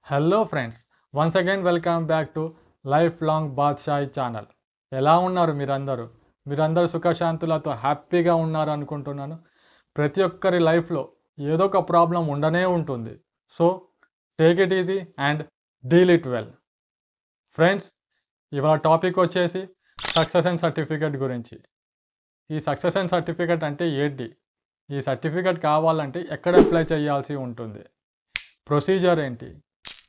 Hello friends, once again welcome back to life long Badshahi channel. ఎలా ఉన్నారు మీరందరూ సుఖశాంతులతో హ్యాపీగా ఉన్నారు అనుకుంటున్నాను. ప్రతి ఒక్కరి లైఫ్లో ఏదో ఒక ప్రాబ్లం ఉండనే ఉంటుంది. So take it easy and deal it well. Friends, ఇవాళ టాపిక్ వచ్చేసి సక్సెస్ అండ్ సర్టిఫికేట్ గురించి. ఈ సక్సెస్ అండ్ సర్టిఫికేట్ అంటే ఏంటి, ఈ సర్టిఫికేట్ కావాలంటే ఎక్కడ అప్లై చేయాల్సి ఉంటుంది, ప్రొసీజర్ ఏంటి,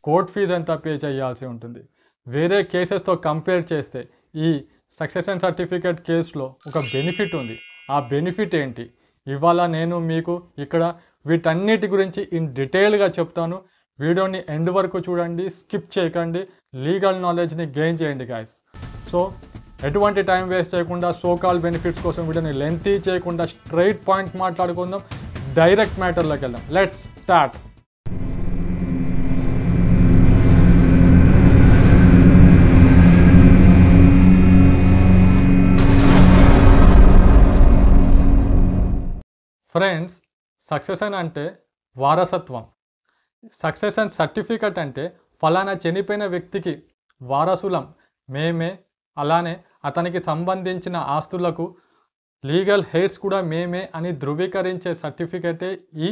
కోర్ట్ ఫీజు ఎంత పే చేయాల్సి ఉంటుంది, వేరే కేసెస్తో కంపేర్ చేస్తే ఈ సక్సెస్ అండ్ సర్టిఫికేట్ కేసులో ఒక బెనిఫిట్ ఉంది. ఆ బెనిఫిట్ ఏంటి, ఇవాళ నేను మీకు ఇక్కడ వీటన్నిటి గురించి ఇన్ డీటెయిల్గా చెప్తాను. వీడియోని ఎండ్ వరకు చూడండి, స్కిప్ చేయకండి, లీగల్ నాలెడ్జ్ని గెయిన్ చేయండి గాయస్. సో ఎటువంటి టైం వేస్ట్ చేయకుండా సోకాల్ బెనిఫిట్స్ కోసం వీడియోని లెంతీ చేయకుండా స్ట్రైట్ పాయింట్ మాట్లాడుకుందాం, డైరెక్ట్ మ్యాటర్లోకి వెళ్దాం. Let's start. ఫ్రెండ్స్, సక్సెషన్ అంటే వారసత్వం. సక్సెషన్ సర్టిఫికెట్ అంటే ఫలానా చనిపోయిన వ్యక్తికి వారసులం మేమే, అలానే అతనికి సంబంధించిన ఆస్తులకు లీగల్ హెయిర్స్ కూడా మేమే అని ధృవీకరించే సర్టిఫికెటే ఈ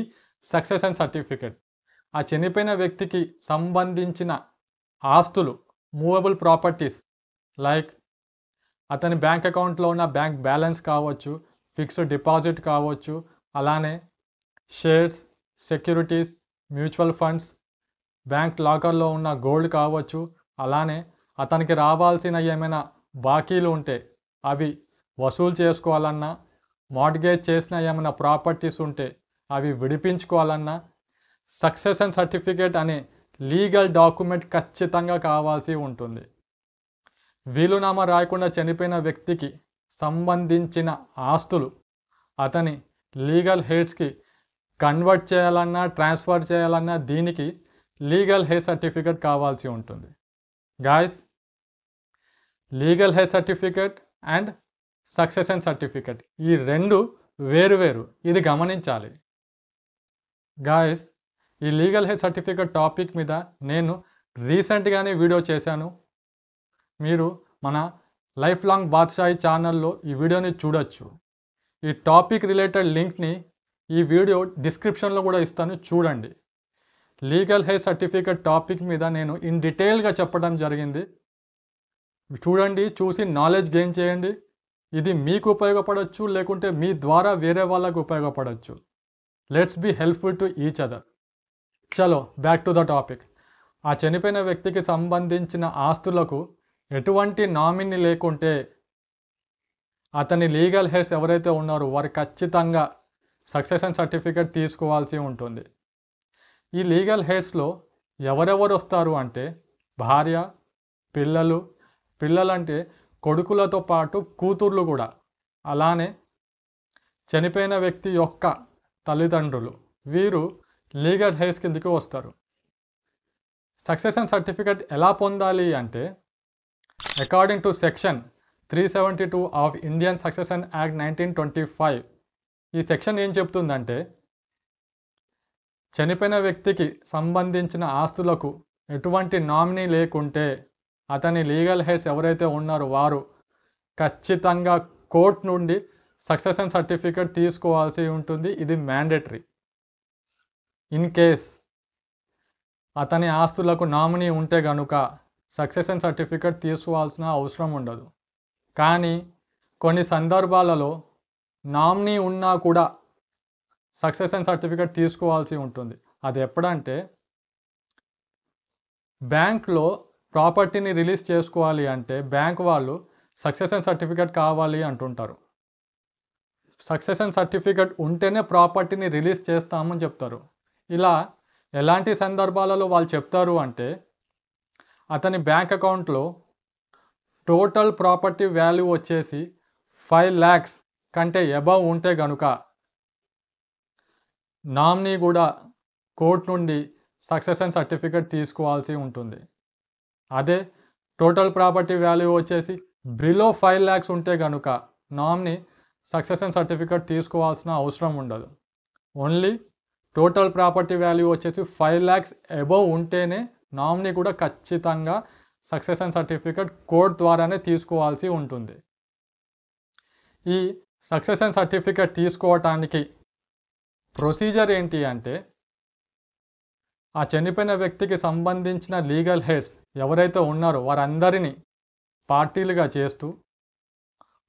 సక్సెషన్ సర్టిఫికెట్. ఆ చనిపోయిన వ్యక్తికి సంబంధించిన ఆస్తులు, మూవబుల్ ప్రాపర్టీస్ లైక్ అతని బ్యాంక్ అకౌంట్లో ఉన్న బ్యాంక్ బ్యాలెన్స్ కావచ్చు, ఫిక్స్డ్ డిపాజిట్ కావచ్చు, అలానే shares, securities, mutual funds, bank లాకర్లో ఉన్న గోల్డ్ కావచ్చు, అలానే అతనికి రావాల్సిన ఏమైనా బాకీలు ఉంటే అవి వసూలు చేసుకోవాలన్నా, మార్ట్గేజ్ చేసిన ఏమైనా ప్రాపర్టీస్ ఉంటే అవి విడిపించుకోవాలన్నా సక్సెషన్ సర్టిఫికేట్ అనే లీగల్ డాక్యుమెంట్ ఖచ్చితంగా కావాల్సి ఉంటుంది. వీలునామా రాయకుండా చనిపోయిన వ్యక్తికి సంబంధించిన ఆస్తులు అతని లీగల్ హెయిర్స్కి కన్వర్ట్ చేయాలన్నా, ట్రాన్స్ఫర్ చేయాలన్నా దీనికి లీగల్ హెయిర్ సర్టిఫికేట్ కావాల్సి ఉంటుంది. Guys, legal heir certificate and succession certificate ఈ రెండు వేరు, ఇది గమనించాలి. గాయస్, ఈ లీగల్ హెయిర్ సర్టిఫికేట్ టాపిక్ మీద నేను రీసెంట్గానే వీడియో చేశాను. మీరు మన లైఫ్ లాంగ్ బాద్షాయి ఛానల్లో ఈ వీడియోని చూడొచ్చు. ఈ టాపిక్ రిలేటెడ్ లింక్ని ఈ వీడియో డిస్క్రిప్షన్లో కూడా ఇస్తాను, చూడండి. లీగల్ హెయిర్ సర్టిఫికేట్ టాపిక్ మీద నేను ఇన్ డీటెయిల్గా చెప్పడం జరిగింది. చూడండి, చూసి నాలెడ్జ్ గెయిన్ చేయండి. ఇది మీకు ఉపయోగపడవచ్చు, లేకుంటే మీ ద్వారా వేరే వాళ్ళకు ఉపయోగపడవచ్చు. Let's be helpful to each other. చలో బ్యాక్ టు ద టాపిక్. ఆ చనిపోయిన వ్యక్తికి సంబంధించిన ఆస్తులకు ఎటువంటి నామినీ లేకుంటే అతని లీగల్ హెయిర్స్ ఎవరైతే ఉన్నారో వారు ఖచ్చితంగా సక్సెషన్ సర్టిఫికేట్ తీసుకోవాల్సి ఉంటుంది. ఈ లీగల్ హెయిర్స్లో ఎవరెవరు వస్తారు అంటే భార్య, పిల్లలంటే కొడుకులతో పాటు కూతుర్లు కూడా, అలానే చనిపోయిన వ్యక్తి యొక్క తల్లిదండ్రులు, వీరు లీగల్ హెయిర్స్ కిందకి వస్తారు. సక్సెషన్ సర్టిఫికేట్ ఎలా పొందాలి అంటే according to section 372 of Indian succession act 1925 ఈ సెక్షన్ ఏం చెప్తుందంటే చనిపోయిన వ్యక్తికి సంబంధించిన ఆస్తులకు ఎటువంటి నామినీ లేకుంటే అతని లీగల్ హెయిర్స్ ఎవరైతే ఉన్నారో వారు ఖచ్చితంగా కోర్ట్ నుండి సక్సెషన్ సర్టిఫికేట్ తీసుకోవాల్సి ఉంటుంది. ఇది మ్యాండేటరీ. ఇన్ కేస్ అతని ఆస్తులకు నామినీ ఉంటే కనుక సక్సెషన్ సర్టిఫికేట్ తీసుకోవాల్సిన అవసరం ఉండదు. కానీ కొన్ని సందర్భాలలో నామినీ ఉన్నా కూడా సక్సెషన్ సర్టిఫికేట్ తీసుకోవాల్సి ఉంటుంది. అది ఎప్పుడంటే బ్యాంక్లో ప్రాపర్టీని రిలీజ్ చేసుకోవాలి అంటే బ్యాంక్ వాళ్ళు సక్సెషన్ సర్టిఫికేట్ కావాలి అంటుంటారు. సక్సెషన్ సర్టిఫికేట్ ఉంటేనే ప్రాపర్టీని రిలీజ్ చేస్తామని చెప్తారు. ఇలా ఎలాంటి సందర్భాలలో వాళ్ళు చెప్తారు అంటే అతని బ్యాంక్ అకౌంట్లో టోటల్ ప్రాపర్టీ వాల్యూ వచ్చేసి 5 lakhs కంటే అబవ్ ఉంటే కనుక నామినీ కూడా కోర్ట్ నుండి సక్సెషన్ సర్టిఫికేట్ తీసుకోవాల్సి ఉంటుంది. అదే టోటల్ ప్రాపర్టీ వాల్యూ వచ్చేసి బిలో 5 lakhs ఉంటే కనుక నామినీ సక్సెషన్ సర్టిఫికేట్ తీసుకోవాల్సిన అవసరం ఉండదు. ఓన్లీ టోటల్ ప్రాపర్టీ వాల్యూ వచ్చేసి 5 lakhs అబవ్ ఉంటేనే నామినీ కూడా ఖచ్చితంగా సక్సెషన్ సర్టిఫికేట్ కోర్ట్ ద్వారానే తీసుకోవాల్సి ఉంటుంది. ఈ సక్సెషన్ సర్టిఫికేట్ తీసుకోవటానికి ప్రొసీజర్ ఏంటి అంటే, ఆ చనిపోయిన వ్యక్తికి సంబంధించిన లీగల్ హెడ్స్ ఎవరైతే ఉన్నారో వారందరినీ పార్టీలుగా చేస్తూ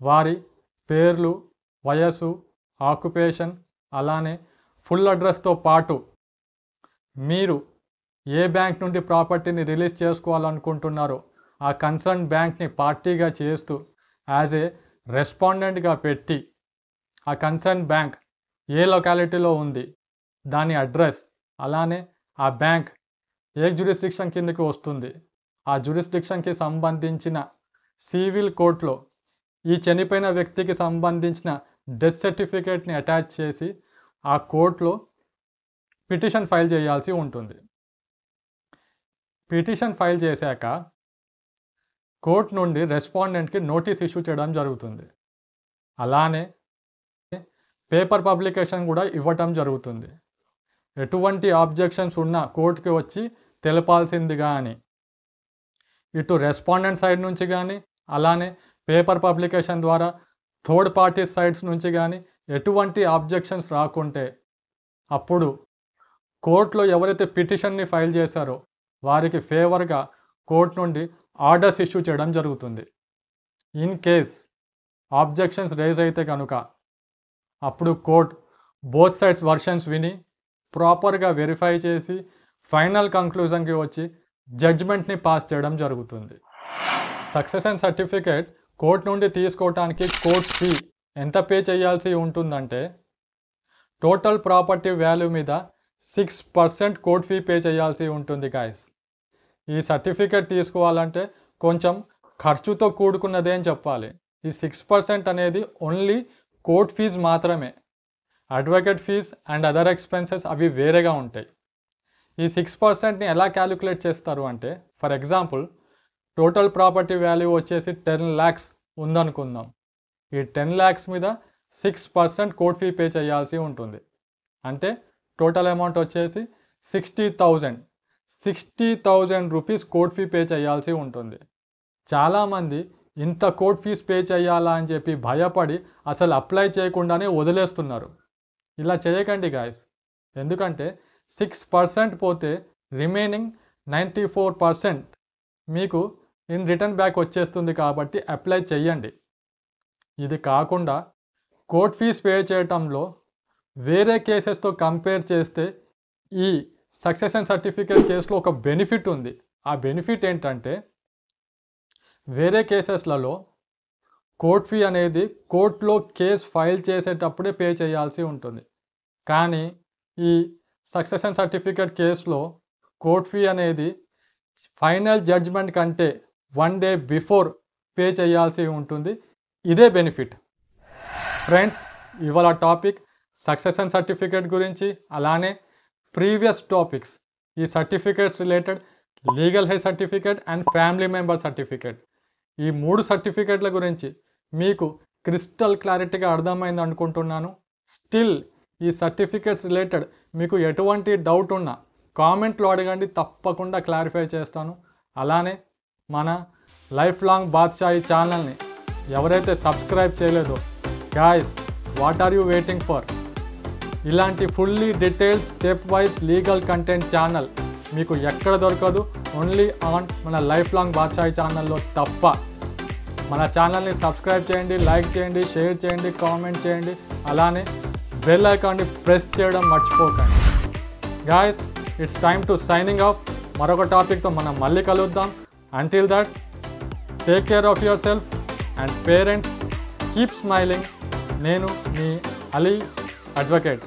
వారి పేర్లు, వయస్సు, ఆక్యుపేషన్, అలానే ఫుల్ అడ్రస్తో పాటు మీరు ఏ బ్యాంక్ నుండి ప్రాపర్టీని రిలీజ్ చేసుకోవాలనుకుంటున్నారో ఆ కన్సర్న్ బ్యాంక్ని పార్టీగా చేస్తూ యాజ్ ఏ రెస్పాండెంట్గా పెట్టి ఆ కన్సర్న్ బ్యాంక్ ఏ లొకాలిటీలో ఉంది, దాని అడ్రస్, అలానే ఆ బ్యాంక్ ఏ జ్యూరిస్డిక్షన్ కిందకి వస్తుంది, ఆ జ్యూరిస్డిక్షన్కి సంబంధించిన సివిల్ కోర్టులో ఈ చనిపోయిన వ్యక్తికి సంబంధించిన డెత్ సర్టిఫికేట్ని అటాచ్ చేసి ఆ కోర్టులో పిటిషన్ ఫైల్ చేయాల్సి ఉంటుంది. పిటిషన్ ఫైల్ చేశాక కోర్టు నుండి రెస్పాండెంట్కి నోటీస్ ఇష్యూ చేయడం జరుగుతుంది. అలానే పేపర్ పబ్లికేషన్ కూడా ఇవ్వటం జరుగుతుంది. ఎటువంటి ఆబ్జెక్షన్స్ ఉన్నా కోర్టుకి వచ్చి తెలపాల్సిందిగా అని ఇటు రెస్పాండెంట్ సైడ్ నుంచి కానీ అలానే పేపర్ పబ్లికేషన్ ద్వారా థర్డ్ పార్టీ సైడ్స్ నుంచి కానీ ఎటువంటి ఆబ్జెక్షన్స్ రాకుంటే అప్పుడు కోర్టులో ఎవరైతే పిటిషన్ని ఫైల్ చేశారో వారికి ఫేవర్గా కోర్టు నుండి ఆర్డర్స్ ఇష్యూ చేయడం జరుగుతుంది. ఇన్ కేస్ ఆబ్జెక్షన్స్ రేజ్ అయితే కనుక అప్పుడు కోర్ట్ బోత్ సైడ్స్ వర్షన్స్ విని ప్రాపర్గా వెరిఫై చేసి ఫైనల్ కంక్లూజన్కి వచ్చి జడ్జ్మెంట్ని పాస్ చేయడం జరుగుతుంది. సక్సెషన్ సర్టిఫికేట్ కోర్టు నుండి తీసుకోవటానికి కోర్ట్ ఫీ ఎంత పే చేయాల్సి ఉంటుందంటే, టోటల్ ప్రాపర్టీ వాల్యూ మీద 6% కోర్ట్ ఫీ పే చేయాల్సి ఉంటుంది గాయస్. ఈ సర్టిఫికేట్ తీసుకోవాలంటే కొంచెం ఖర్చుతో కూడుకున్నదే అని చెప్పాలి. ఈ 6% అనేది ఓన్లీ కోర్ట్ ఫీజ్ మాత్రమే. Advocate fee and other expenses అవి వేరేగా ఉంటాయి. ఈ 6%ని ఎలా క్యాలిక్యులేట్ చేస్తారు అంటే, for example total property value వచ్చేసి 10 lakhs ఉందనుకుందాం. ఈ 10 lakhs మీద 6% కోర్ట్ ఫీ పే చేయాల్సి ఉంటుంది. అంటే టోటల్ అమౌంట్ వచ్చేసి 60,000 రూపీస్ కోర్ట్ ఫీ పే చేయాల్సి ఉంటుంది. చాలామంది ఇంత కోర్ట్ ఫీజ్ పే చేయాలా అని చెప్పి భయపడి అసలు అప్లై చేయకుండానే వదిలేస్తున్నారు. ఇలా చేయకండి గాయస్. ఎందుకంటే 6% పోతే రిమైనింగ్ 94% మీకు ఇన్ రిటర్న్ బ్యాక్ వచ్చేస్తుంది కాబట్టి అప్లై చేయండి. ఇది కాకుండా కోర్ట్ ఫీజ్ పే చేయటంలో వేరే కేసెస్తో కంపేర్ చేస్తే ఈ సక్సెషన్ సర్టిఫికేట్ కేసులో ఒక బెనిఫిట్ ఉంది. ఆ బెనిఫిట్ ఏంటంటే, వేరే కేసెస్లలో కోర్ట్ ఫీ అనేది కోర్టులో కేసు ఫైల్ చేసేటప్పుడే పే చేయాల్సి ఉంటుంది. కానీ ఈ సక్సెషన్ సర్టిఫికేట్ కేసులో కోర్ట్ ఫీ అనేది ఫైనల్ జడ్జ్మెంట్ కంటే 1 day బిఫోర్ పే చేయాల్సి ఉంటుంది. ఇదే బెనిఫిట్. ఫ్రెండ్స్, ఇవాళ టాపిక్ సక్సెషన్ సర్టిఫికేట్ గురించి, అలానే ప్రీవియస్ టాపిక్స్ ఈ certificates related legal head certificate and family member certificate, ఈ 3 సర్టిఫికేట్ల గురించి మీకు క్రిస్టల్ క్లారిటీగా అర్థమైంది అనుకుంటున్నాను. స్టిల్ ఈ సర్టిఫికేట్స్ రిలేటెడ్ మీకు ఎటువంటి డౌట్ ఉన్నా కామెంట్లో అడగండి, తప్పకుండా క్లారిఫై చేస్తాను. అలానే మన లైఫ్ లాంగ్ బాద్షాయి ఛానల్ని ఎవరైతే సబ్స్క్రైబ్ చేయలేదో guys, what are you waiting for? ఇలాంటి fully detailed step wise legal content channel మీకు ఎక్కడ దొరకదు, ఓన్లీ ఆన్ మన లైఫ్ లాంగ్ బాద్షాయి ఛానల్లో తప్ప. మన ఛానల్ని సబ్స్క్రైబ్ చేయండి, లైక్ చేయండి, షేర్ చేయండి, కామెంట్ చేయండి, అలానే బెల్ ఐకాన్ని ప్రెస్ చేయడం మర్చిపోకండి. Guys, it's time to signing off. మరొక టాపిక్తో మనం మళ్ళీ కలుద్దాం. Until that, take care of your self and parents, keep smiling. నేను మీ అలీ అడ్వకేట్.